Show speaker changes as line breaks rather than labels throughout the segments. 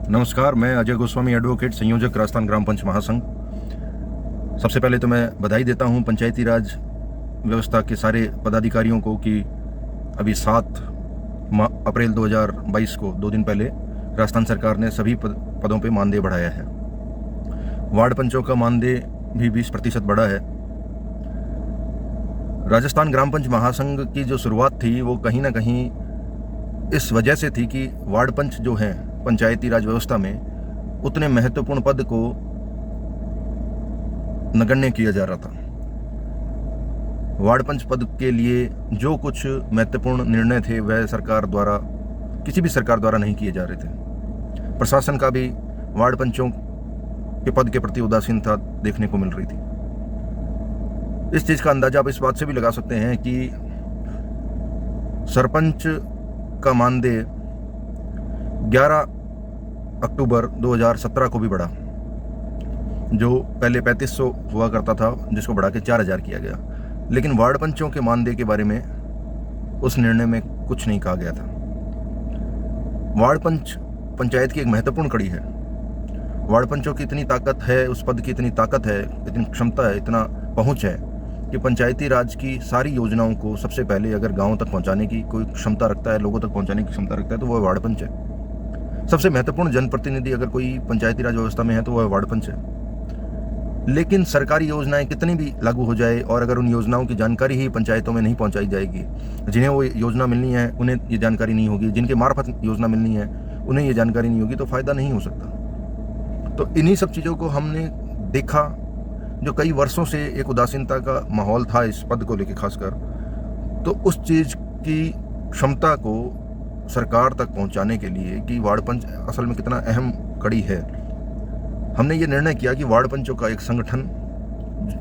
नमस्कार, मैं अजय गोस्वामी एडवोकेट, संयोजक राजस्थान ग्राम पंच महासंघ। सबसे पहले तो मैं बधाई देता हूं पंचायती राज व्यवस्था के सारे पदाधिकारियों को कि अभी 7 अप्रैल 2022 को 2 दिन पहले राजस्थान सरकार ने सभी पदों पे मानदेय बढ़ाया है। वार्ड पंचों का मानदेय भी 20% बढ़ा है। राजस्थान ग्राम पंच महासंघ की जो शुरुआत थी वो कहीं ना कहीं इस वजह से थी कि वार्ड पंच जो हैं पंचायती राज व्यवस्था में उतने महत्वपूर्ण पद को नगण्य किया जा रहा था। वार्ड पंच पद के लिए जो कुछ महत्वपूर्ण निर्णय थे वह सरकार द्वारा, किसी भी सरकार द्वारा नहीं किए जा रहे थे। प्रशासन का भी वार्ड पंचों के पद के प्रति उदासीनता देखने को मिल रही थी। इस चीज का अंदाजा आप इस बात से भी लगा सकते हैं कि सरपंच का मानदेय 11 अक्टूबर 2017 को भी बढ़ा, जो पहले 3500 हुआ करता था, जिसको बढ़ा के 4000 किया गया। लेकिन वार्ड पंचों के मानदेय के बारे में उस निर्णय में कुछ नहीं कहा गया था। वार्ड पंच पंचायत की एक महत्वपूर्ण कड़ी है। वार्ड पंचों की इतनी ताकत है, उस पद की इतनी ताकत है, इतनी क्षमता है, इतना पहुंच है कि पंचायती राज की सारी योजनाओं को सबसे पहले अगर गांव तक पहुंचाने की कोई क्षमता रखता है, लोगों तक पहुंचाने की क्षमता रखता है, तो वह वार्ड पंच है। सबसे महत्वपूर्ण जनप्रतिनिधि अगर कोई पंचायती राज व्यवस्था में है तो वह वार्ड पंच है। लेकिन सरकारी योजनाएं कितनी भी लागू हो जाए और अगर उन योजनाओं की जानकारी ही पंचायतों में नहीं पहुंचाई जाएगी, जिन्हें वो योजना मिलनी है उन्हें ये जानकारी नहीं होगी, जिनके मार्फत योजना मिलनी है उन्हें ये जानकारी नहीं होगी, तो फायदा नहीं हो सकता। तो इन्हीं सब चीज़ों को हमने देखा, जो कई वर्षों से एक उदासीनता का माहौल था इस पद को लेकर खासकर, तो उस चीज़ की क्षमता को सरकार तक पहुंचाने के लिए कि वार्ड पंच असल में कितना अहम कड़ी है, हमने ये निर्णय किया कि वार्ड पंचों का एक संगठन,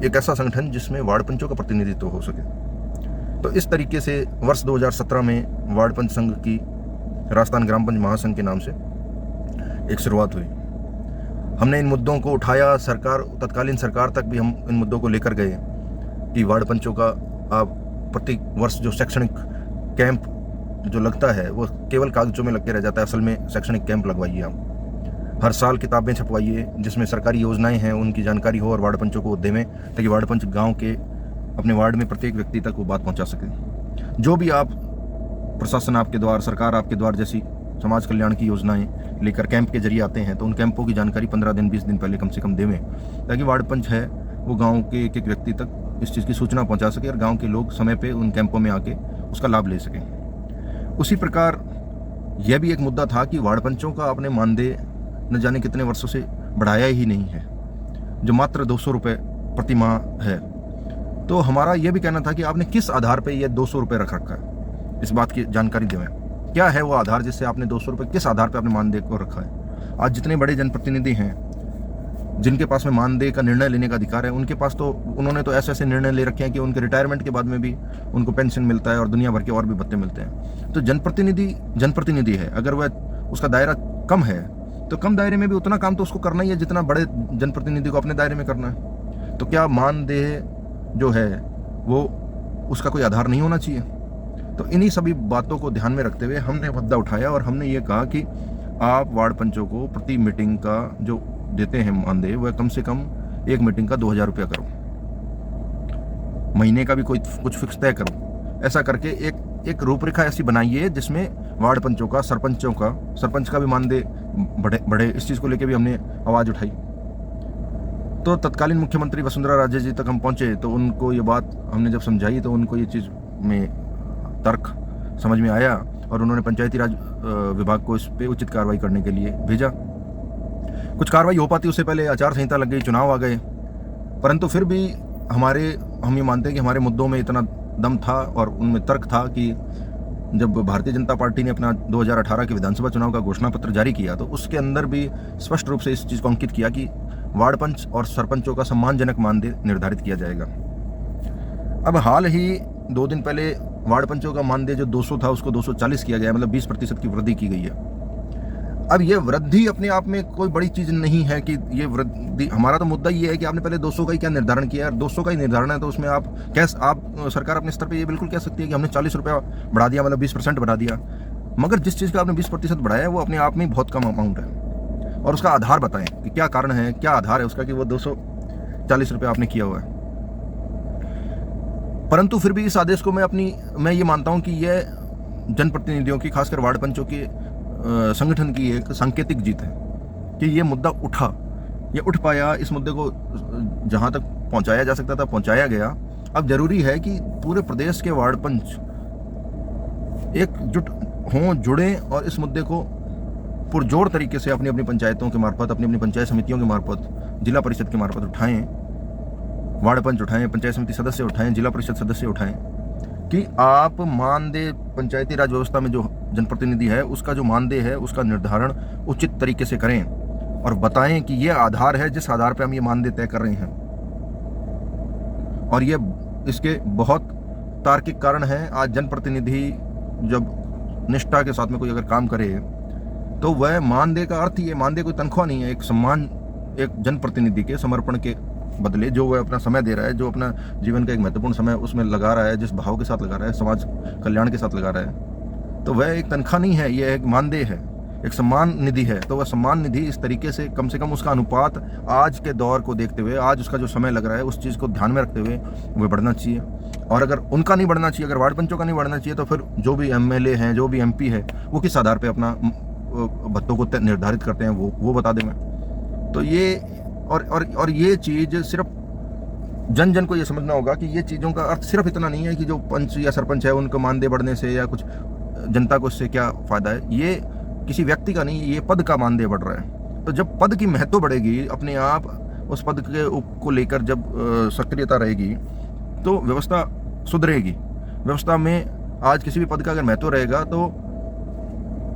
एक ऐसा संगठन जिसमें वार्ड पंचों का प्रतिनिधित्व हो सके। तो इस तरीके से वर्ष 2017 में वार्ड पंच संघ की राजस्थान ग्राम पंच महासंघ के नाम से एक शुरुआत हुई। हमने इन मुद्दों को उठाया, तत्कालीन सरकार तक भी हम इन मुद्दों को लेकर गए कि वार्ड पंचों का आप प्रति वर्ष जो शैक्षणिक कैंप जो लगता है वो केवल कागजों में लग के रह जाता है। असल में शैक्षणिक कैंप लगवाइए, आप हर साल किताबें छपवाइए जिसमें सरकारी योजनाएं हैं उनकी जानकारी हो और वार्ड पंचों को देवें, ताकि वार्ड पंच गांव के अपने वार्ड में प्रत्येक व्यक्ति तक वो बात पहुंचा सकें। जो भी आप प्रशासन आपके द्वार, सरकार आपके द्वार जैसी समाज कल्याण की योजनाएं लेकर कैंप के जरिए आते हैं, तो उन कैंपों की जानकारी 15 दिन 20 दिन पहले कम से कम देवें, ताकि वार्ड पंच है वो गाँव के एक एक व्यक्ति तक इस चीज़ की सूचना पहुँचा सके और गाँव के लोग समय पर उन कैंपों में आके उसका लाभ ले सकें। उसी प्रकार यह भी एक मुद्दा था कि वार्ड पंचों का आपने मानदेय न जाने कितने वर्षों से बढ़ाया ही नहीं है, जो मात्र 200 रुपये प्रति माह है। तो हमारा यह भी कहना था कि आपने किस आधार पर यह 200 रुपये रख रखा है, इस बात की जानकारी देवें। क्या है वो आधार जिससे आपने 200 रुपये, किस आधार पर आपने मानदेय को रखा है। आज जितने बड़े जनप्रतिनिधि हैं जिनके पास में मानदेय का निर्णय लेने का अधिकार है, उनके पास तो उन्होंने तो ऐसे ऐसे निर्णय ले रखे हैं कि उनके रिटायरमेंट के बाद में भी उनको पेंशन मिलता है और दुनिया भर के और भी भत्ते मिलते हैं। तो जनप्रतिनिधि है, अगर वह उसका दायरा कम है तो कम दायरे में भी उतना काम तो उसको करना ही है जितना बड़े जनप्रतिनिधि को अपने दायरे में करना है। तो क्या मानदेय जो है वो उसका कोई आधार नहीं होना चाहिए? तो इन्हीं सभी बातों को ध्यान में रखते हुए हमने मुद्दा उठाया और हमने ये कहा कि आप वार्ड पंचों को प्रति मीटिंग का जो देते हैं मानदेय वह कम से कम एक मीटिंग का 2000 रुपया करो, महीने का भी कोई कुछ फिक्स तय करो। ऐसा करके एक रूपरेखा ऐसी बनाइए जिसमें वार्ड पंचों का, सरपंच का भी मानदेय बढ़े। इस चीज़ को लेकर भी हमने आवाज़ उठाई। तो तत्कालीन मुख्यमंत्री वसुंधरा राजे जी तक हम पहुंचे, तो उनको ये बात हमने जब समझाई तो उनको ये चीज़ में तर्क समझ में आया और उन्होंने पंचायती राज विभाग को इस पर उचित कार्रवाई करने के लिए भेजा। कुछ कार्रवाई हो पाती उससे पहले आचार संहिता लग गई, चुनाव आ गए, परंतु फिर भी हम ये मानते हैं कि हमारे मुद्दों में इतना दम था और उनमें तर्क था कि जब भारतीय जनता पार्टी ने अपना 2018 के विधानसभा चुनाव का घोषणा पत्र जारी किया तो उसके अंदर भी स्पष्ट रूप से इस चीज़ को अंकित किया कि वार्ड पंच और सरपंचों का सम्मानजनक मानदेय निर्धारित किया जाएगा। अब हाल ही 2 दिन पहले वार्ड पंचों का मानदेय जो 200 था उसको 240 किया गया, मतलब 20% की वृद्धि की गई है। अब ये वृद्धि अपने आप में कोई बड़ी चीज़ नहीं है कि ये वृद्धि, हमारा तो मुद्दा ये है कि आपने पहले 200 का ही क्या निर्धारण किया है। 200 का ही निर्धारण है तो उसमें आप सरकार अपने स्तर पे ये बिल्कुल कह सकती है कि हमने 40 रुपया बढ़ा दिया, मतलब 20% बढ़ा दिया, मगर जिस चीज़ का आपने 20% बढ़ाया है वो अपने आप में बहुत कम अमाउंट है। और उसका आधार बताएं कि क्या कारण है, क्या आधार है उसका कि वो 240 रुपये आपने किया हुआ है। परंतु फिर भी इस आदेश को मैं ये मानता हूँ कि यह जनप्रतिनिधियों की, खासकर वार्ड पंचों के संगठन की एक सांकेतिक जीत है कि ये मुद्दा ये उठ पाया। इस मुद्दे को जहाँ तक पहुँचाया जा सकता था पहुँचाया गया। अब जरूरी है कि पूरे प्रदेश के वार्ड पंच एकजुट हों, जुड़ें और इस मुद्दे को पुरजोर तरीके से अपनी अपनी पंचायतों के मार्फत, अपनी अपनी पंचायत समितियों के मार्फत, जिला परिषद के मार्फत उठाएं, वार्ड पंच उठाएं, पंचायत समिति सदस्य उठाएं, जिला परिषद सदस्य उठाएं कि आप मानदेय, पंचायती राज व्यवस्था में जो जनप्रतिनिधि है उसका जो मानदेय है उसका निर्धारण उचित तरीके से करें और बताएं कि ये आधार है जिस आधार पर हम ये मानदेय तय कर रहे हैं। और ये इसके बहुत तार्किक कारण हैं। आज जनप्रतिनिधि जब निष्ठा के साथ में कोई अगर काम करे तो वह मानदेय का अर्थ ही है, मानदेय कोई तनख्वाह नहीं है, एक सम्मान, एक जनप्रतिनिधि के समर्पण के बदले जो वह अपना समय दे रहा है, जो अपना जीवन का एक महत्वपूर्ण समय उसमें लगा रहा है, जिस भाव के साथ लगा रहा है, समाज कल्याण के साथ लगा रहा है, तो वह एक तनख्वाह नहीं है, यह एक मानदेय है, एक सम्मान निधि है। तो वह सम्मान निधि इस तरीके से कम उसका अनुपात आज के दौर को देखते हुए, आज उसका जो समय लग रहा है उस चीज़ को ध्यान में रखते हुए वह बढ़ना चाहिए। और अगर उनका नहीं बढ़ना चाहिए, अगर वार्ड पंचों का नहीं बढ़ना चाहिए, तो फिर जो भी MLA हैं, जो भी MP है, वो किस आधार पर अपना भत्तों को निर्धारित करते हैं वो बता दें मैं। तो ये और ये चीज़ सिर्फ जन को ये समझना होगा कि ये चीज़ों का अर्थ सिर्फ इतना नहीं है कि जो पंच या सरपंच है उनको मानदेय बढ़ने से या कुछ जनता को इससे क्या फ़ायदा है। ये किसी व्यक्ति का नहीं, ये पद का मानदेय बढ़ रहा है। तो जब पद की महत्व बढ़ेगी, अपने आप उस पद को लेकर जब सक्रियता रहेगी तो व्यवस्था सुधरेगी। व्यवस्था में आज किसी भी पद का अगर महत्व रहेगा तो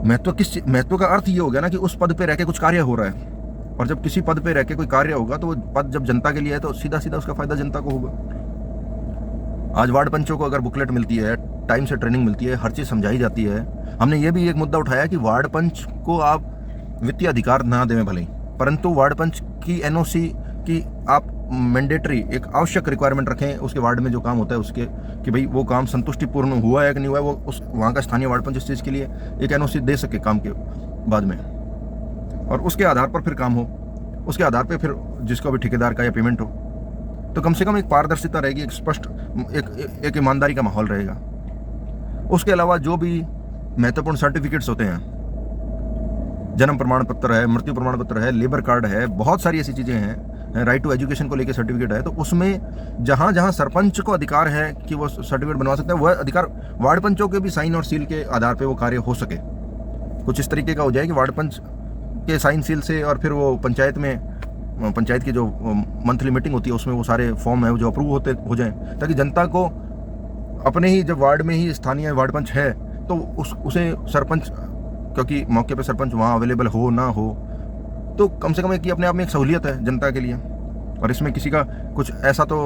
महत्व का अर्थ ये हो गया ना कि उस पद पे रह के कुछ कार्य हो रहा है। और जब किसी पद पे रह के कोई कार्य होगा तो वो पद जब जनता के लिए है तो सीधा उसका फायदा जनता को होगा। आज वार्ड पंचों को अगर बुकलेट मिलती है, टाइम से ट्रेनिंग मिलती है, हर चीज़ समझाई जाती है। हमने ये भी एक मुद्दा उठाया कि वार्ड पंच को आप वित्तीय अधिकार ना दें भले ही, परंतु वार्ड पंच की NOC की आप मैंडेटरी एक आवश्यक रिक्वायरमेंट रखें उसके वार्ड में जो काम होता है उसके, कि भाई वो काम संतुष्टिपूर्ण हुआ है कि नहीं हुआ है, वो उस वहाँ का स्थानीय वार्ड पंच इस चीज़ के लिए एक NOC दे सके काम के बाद में, और उसके आधार पर फिर काम हो, उसके आधार पर फिर जिसको भी ठेकेदार का या पेमेंट हो, तो कम से कम एक पारदर्शिता रहेगी, एक स्पष्ट एक ईमानदारी का माहौल रहेगा। उसके अलावा जो भी महत्वपूर्ण सर्टिफिकेट्स होते हैं, जन्म प्रमाण पत्र है, मृत्यु प्रमाण पत्र है, लेबर कार्ड है, बहुत सारी ऐसी चीज़ें हैं, राइट टू एजुकेशन को लेकर सर्टिफिकेट है, तो उसमें जहाँ जहाँ सरपंच को अधिकार है कि वो सर्टिफिकेट बनवा सकते हैं, वह अधिकार वार्ड पंचों के भी साइन और सील के आधार पर वो कार्य हो सके। कुछ इस तरीके का हो जाए कि वार्ड पंच के साइन सील से और फिर वो पंचायत की जो मंथली मीटिंग होती है उसमें वो सारे फॉर्म है जो अप्रूव हो जाएं, ताकि जनता को अपने ही जब वार्ड में ही स्थानीय वार्ड पंच है तो उसे सरपंच, क्योंकि मौके पे सरपंच वहाँ अवेलेबल हो ना हो, तो कम से कम एक अपने आप में एक सहूलियत है जनता के लिए। और इसमें किसी का कुछ ऐसा तो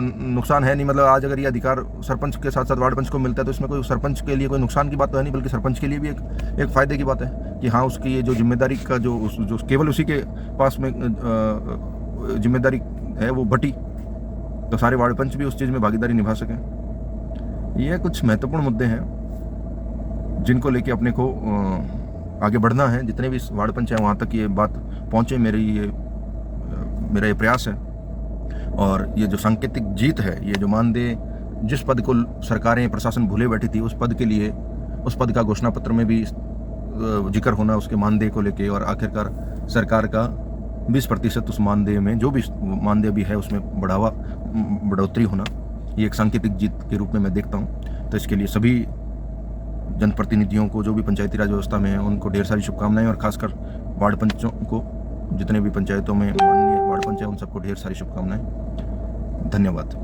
नुकसान है नहीं, मतलब आज अगर ये अधिकार सरपंच के साथ साथ वार्ड पंच को मिलता है तो इसमें कोई सरपंच के लिए कोई नुकसान की बात तो है नहीं, बल्कि सरपंच के लिए भी एक फ़ायदे की बात है कि हाँ उसकी ये जो जिम्मेदारी का जो केवल उसी के पास में जिम्मेदारी है वो बटी, तो सारे वार्ड पंच भी उस चीज़ में भागीदारी निभा सकें। ये कुछ महत्वपूर्ण मुद्दे हैं जिनको लेके अपने को आगे बढ़ना है। जितने भी वार्ड पंच हैं वहाँ तक ये बात पहुँचे, मेरा ये प्रयास है। और ये जो सांकेतिक जीत है, ये जो मानदेय, जिस पद को सरकारें प्रशासन भूले बैठी थी, उस पद के लिए, उस पद का घोषणा पत्र में भी जिक्र होना उसके मानदेय को लेके, और आखिरकार सरकार का 20% उस मानदेय में, जो भी मानदेय भी है उसमें बढ़ोतरी होना, ये एक सांकेतिक जीत के रूप में मैं देखता हूँ। तो इसके लिए सभी जनप्रतिनिधियों को, जो भी पंचायती राज व्यवस्था में है, उनको ढेर सारी शुभकामनाएं, और खासकर वार्ड पंचों को, जितने भी पंचायतों में माननीय वार्ड पंच है उन सबको ढेर सारी शुभकामनाएं। धन्यवाद।